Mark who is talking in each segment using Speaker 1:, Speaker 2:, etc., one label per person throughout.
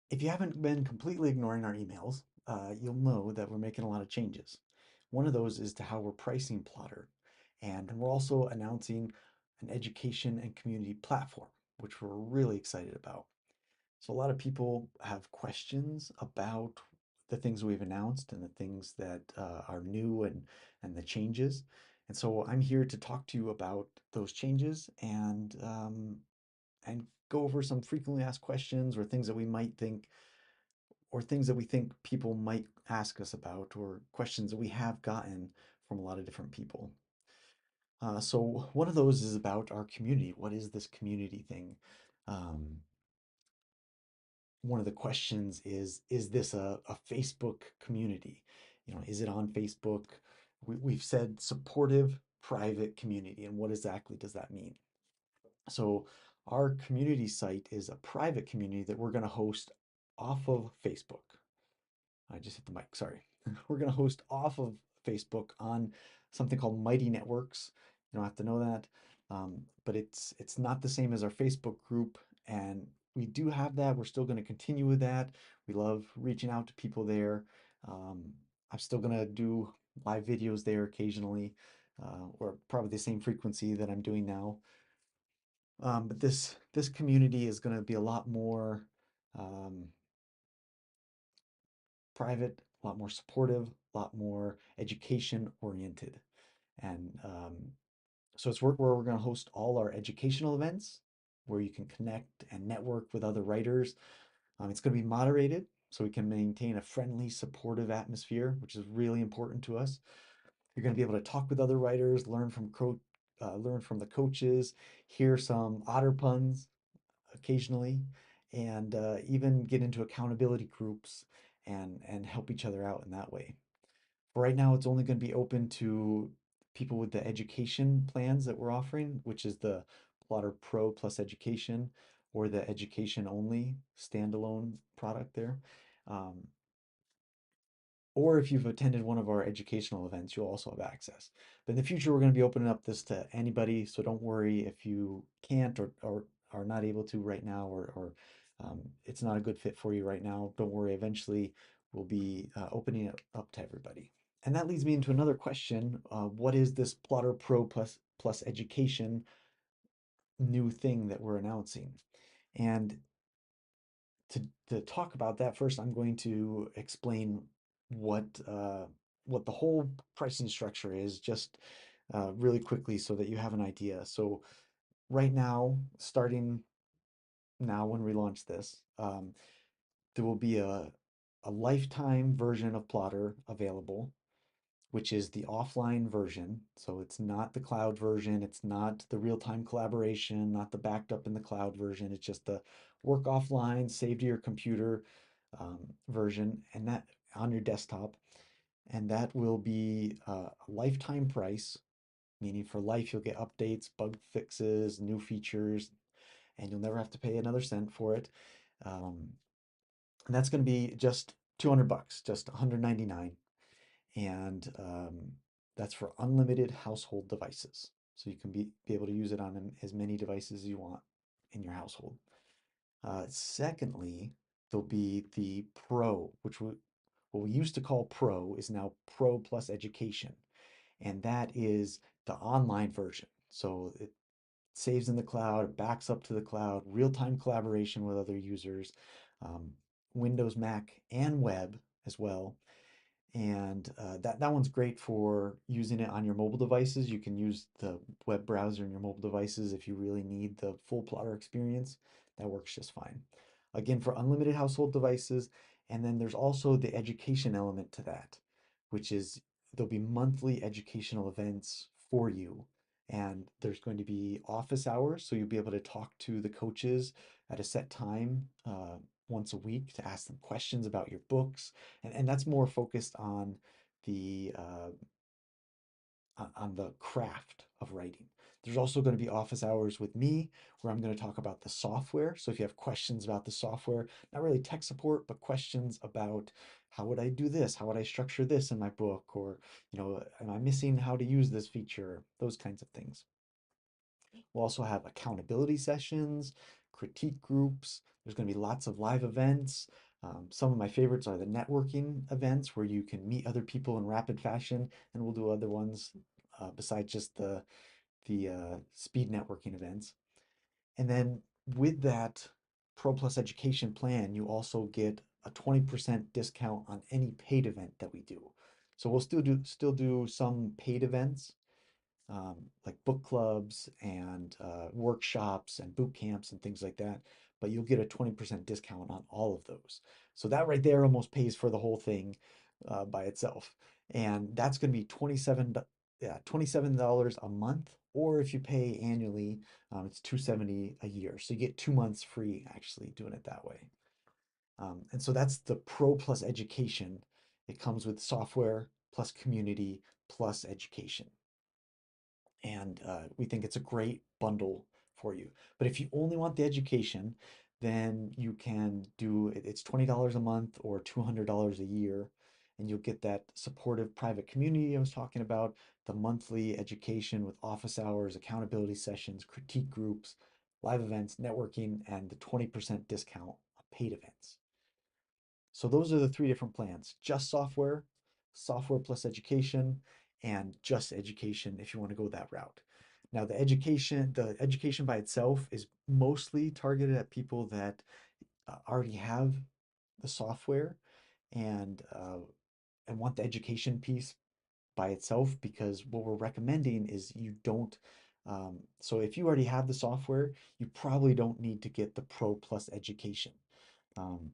Speaker 1: If you haven't been completely ignoring our emails, you'll know that we're making a lot of changes. One of those is to how we're pricing Plottr. And we're also announcing an education and community platform, which we're really excited about. So a lot of people have questions about the things we've announced and the things that are new and the changes. And so I'm here to talk to you about those changes and go over some frequently asked questions or things that we might think or things that we think people might ask us about or questions that we have gotten from a lot of different people. So one of those is about our community. What is this community thing? Um, One of the questions is this a Facebook community? You know, is it on Facebook? We've said supportive private community, and what exactly does that mean? So our community site is a private community that we're going to host off of Facebook. I just hit the mic, sorry. We're going to host off of Facebook on something called Mighty Networks. You don't have to know that, but it's not the same as our Facebook group, and we do have that. We're still going to continue with that. We love reaching out to people there. Um, I'm still going to do live videos there occasionally, or probably the same frequency that I'm doing now. But this community is going to be a lot more um, private, a lot more supportive, a lot more education oriented. And so it's where we're going to host all our educational events where you can connect and network with other writers. It's going to be moderated so we can maintain a friendly, supportive atmosphere, which is really important to us. You're going to be able to talk with other writers, learn from the coaches, hear some otter puns occasionally, and even get into accountability groups and help each other out in that way. For right now, it's only going to be open to people with the education plans that we're offering, which is the Plottr Pro plus education or the education only standalone product there. Um, or if you've attended one of our educational events, you'll also have access. But in the future, we're going to be opening up this to anybody, so don't worry if you can't or are not able to right now, or it's not a good fit for you right now. Don't worry, eventually we'll be opening it up to everybody. And that leads me into another question. What is this Plottr Pro plus education new thing that we're announcing? And to talk about that, first I'm going to explain what uh, what the whole pricing structure is, just really quickly so that you have an idea. So right now, starting now when we launch this, there will be a lifetime version of Plottr available, which is the offline version. So it's not the cloud version, it's not the real-time collaboration, not the backed up in the cloud version. It's just the work offline, save to your computer version, and that on your desktop. And that will be a lifetime price, meaning for life you'll get updates, bug fixes, new features, and you'll never have to pay another cent for it. Um, and that's going to be just 200 bucks, just 199, and that's for unlimited household devices. So you can be able to use it on as many devices as you want in your household. Secondly, there'll be the Pro, what we used to call Pro is now Pro Plus Education, and that is the online version. So it saves in the cloud, backs up to the cloud, real-time collaboration with other users, um, Windows, Mac, and web as well. And that one's great for using it on your mobile devices. You can use the web browser in your mobile devices if you really need the full Plottr experience. That works just fine. Again, for unlimited household devices. And then there's also the education element to that, which is there'll be monthly educational events for you. And there's going to be office hours, so you'll be able to talk to the coaches at a set time once a week to ask them questions about your books, and that's more focused on the on the craft of writing. There's also going to be office hours with me where I'm going to talk about the software. So if you have questions about the software, not really tech support, but questions about how would I do this? How would I structure this in my book? Or, am I missing how to use this feature? Those kinds of things. We'll also have accountability sessions critique groups. There's going to be lots of live events. Some of my favorites are the networking events where you can meet other people in rapid fashion, and we'll do other ones besides just the speed networking events. And then with that Pro Plus Education plan, you also get a 20% discount on any paid event that we do. So we'll still do some paid events, like book clubs and workshops and boot camps and things like that. But you'll get a 20% discount on all of those. So that right there almost pays for the whole thing by itself. And that's going to be $27 a month. Or if you pay annually, it's $270 a year. So you get 2 months free actually doing it that way. And so that's the Pro Plus Education. It comes with software plus community plus education. And we think it's a great bundle for you. But if you only want the education, then you can do it's $20 a month or $200 a year, and you'll get that supportive private community I was talking about, the monthly education with office hours, accountability sessions, critique groups, live events, networking, and the 20% discount on paid events. So those are the three different plans: just software, software plus education, and just education if you want to go that route. Now the education by itself is mostly targeted at people that already have the software and want the education piece by itself, because what we're recommending is you don't. So if you already have the software, you probably don't need to get the Pro Plus education. Um,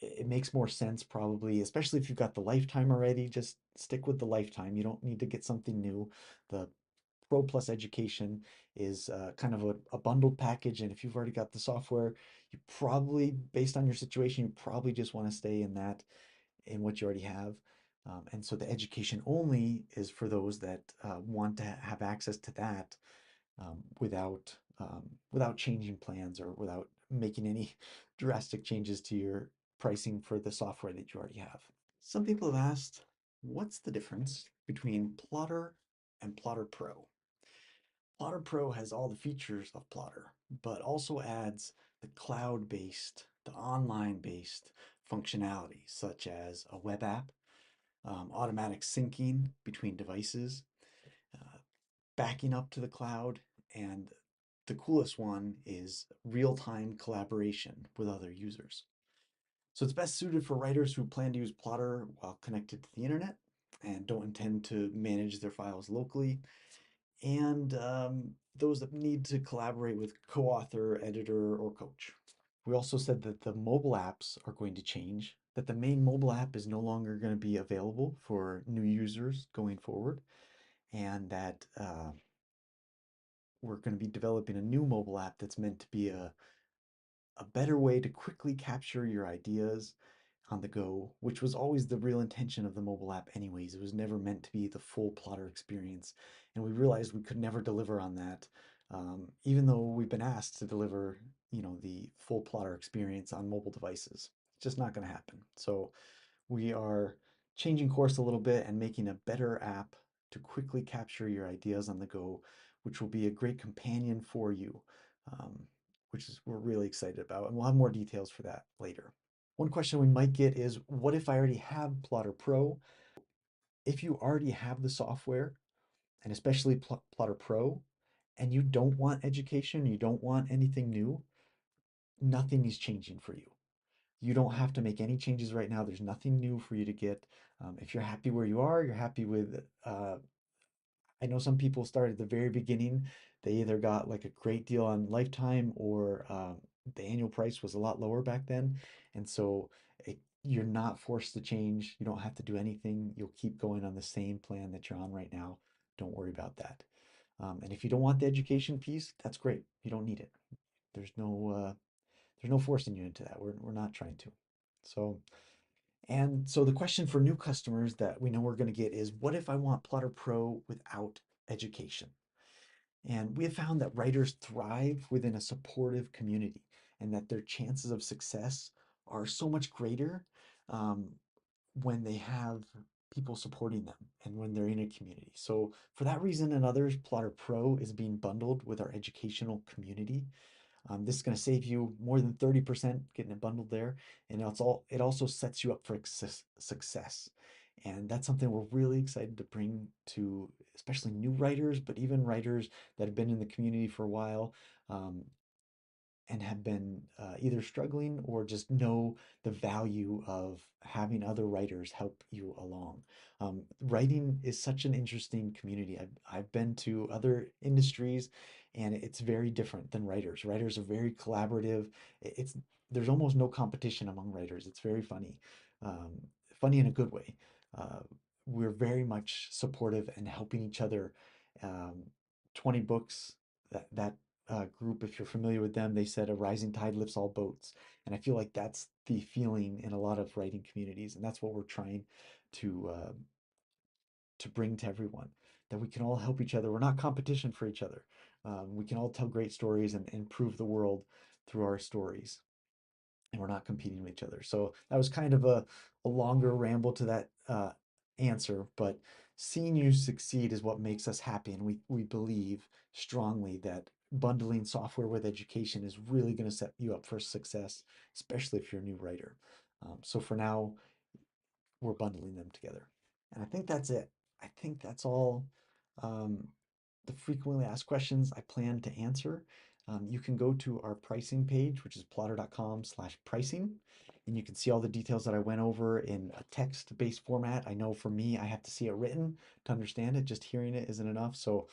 Speaker 1: it makes more sense probably, especially if you've got the lifetime already, just stick with the lifetime. You don't need to get something new. The Pro Plus Education is kind of a bundled package, and if you've already got the software, you probably, based on your situation, you probably just want to stay in what you already have. And so the education only is for those that want to have access to that without changing plans or without making any drastic changes to your pricing for the software that you already have. Some people have asked, what's the difference between Plottr and Plottr Pro? Plottr Pro has all the features of Plottr, but also adds the cloud-based, the online-based functionality, such as a web app, automatic syncing between devices, uh, backing up to the cloud, and the coolest one is real-time collaboration with other users. So it's best suited for writers who plan to use Plottr while connected to the internet and don't intend to manage their files locally, and those that need to collaborate with co-author, editor, or coach. We also said that the mobile apps are going to change, that the main mobile app is no longer going to be available for new users going forward, and that we're going to be developing a new mobile app that's meant to be a better way to quickly capture your ideas on the go, which was always the real intention of the mobile app anyways. It was never meant to be the full Plottr experience. And we realized we could never deliver on that, even though we've been asked to deliver, the full Plottr experience on mobile devices. It's just not going to happen. So we are changing course a little bit and making a better app to quickly capture your ideas on the go, which will be a great companion for you, um, which is we're really excited about. And we'll have more details for that later. One question we might get is, what if I already have Plottr Pro? If you already have the software, and especially Plottr Pro, and you don't want education, you don't want anything new, nothing is changing for you. You don't have to make any changes right now. There's nothing new for you to get. If you're happy where you are, you're happy with. I know some people start at the very beginning. They either got like a great deal on lifetime, or the annual price was a lot lower back then. And so you're not forced to change. You don't have to do anything. You'll keep going on the same plan that you're on right now. Don't worry about that. And if you don't want the education piece, that's great. You don't need it. There's no forcing you into that. We're not trying to. So, and so the question for new customers that we know we're going to get is, what if I want Plottr Pro without education? And we have found that writers thrive within a supportive community, and that their chances of success are so much greater um, when they have people supporting them and when they're in a community. So for that reason and others, Plottr Pro is being bundled with our educational community. This is going to save you more than 30% getting it bundled there. And it also sets you up for success. And that's something we're really excited to bring to especially new writers, but even writers that have been in the community for a while. And have been either struggling or just know the value of having other writers help you along. Writing is such an interesting community. I've been to other industries and it's very different than writers. Writers are very collaborative. It's there's almost no competition among writers. It's very funny, um, funny in a good way. Uh, we're very much supportive and helping each other. Um, 20 books that group, if you're familiar with them, they said a rising tide lifts all boats. And I feel like that's the feeling in a lot of writing communities. And that's what we're trying to bring to everyone, that we can all help each other. We're not competition for each other. We can all tell great stories and improve the world through our stories, and we're not competing with each other. So that was kind of a longer ramble to that answer, but seeing you succeed is what makes us happy. And we believe strongly that bundling software with education is really going to set you up for success, especially if you're a new writer. So for now, we're bundling them together. And I think that's it. I think that's all um, the frequently asked questions I plan to answer. You can go to our pricing page, which is plottr.com/pricing, and you can see all the details that I went over in a text-based format. I know for me, I have to see it written to understand it. Just hearing it isn't enough. So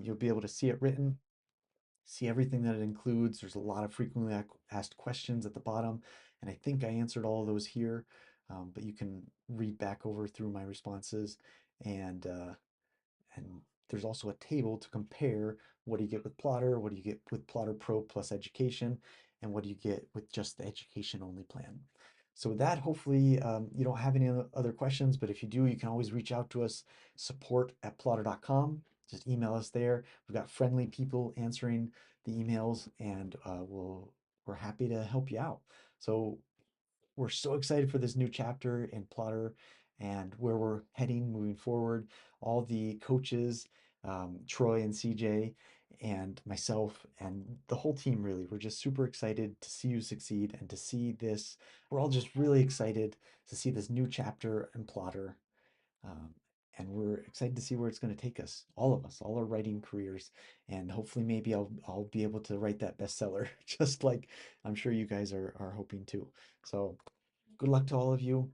Speaker 1: you'll be able to see it written, see everything that it includes. There's a lot of frequently asked questions at the bottom, and I think I answered all of those here. But you can read back over through my responses, and and there's also a table to compare what do you get with Plottr, what do you get with Plottr Pro plus education, and what do you get with just the education only plan. So with that, hopefully you don't have any other questions, but if you do, you can always reach out to us, support@plottr.com. Just email us there. We've got friendly people answering the emails, and we're happy to help you out. So we're so excited for this new chapter in Plottr and where we're heading moving forward. All the coaches, Troy and CJ, and myself, and the whole team, really, we're just super excited to see you succeed and to see this. We're all just really excited to see this new chapter in Plottr. Um, and we're excited to see where it's going to take us, all of us, all our writing careers, and hopefully maybe I'll be able to write that bestseller, just like I'm sure you guys are hoping to. So good luck to all of you.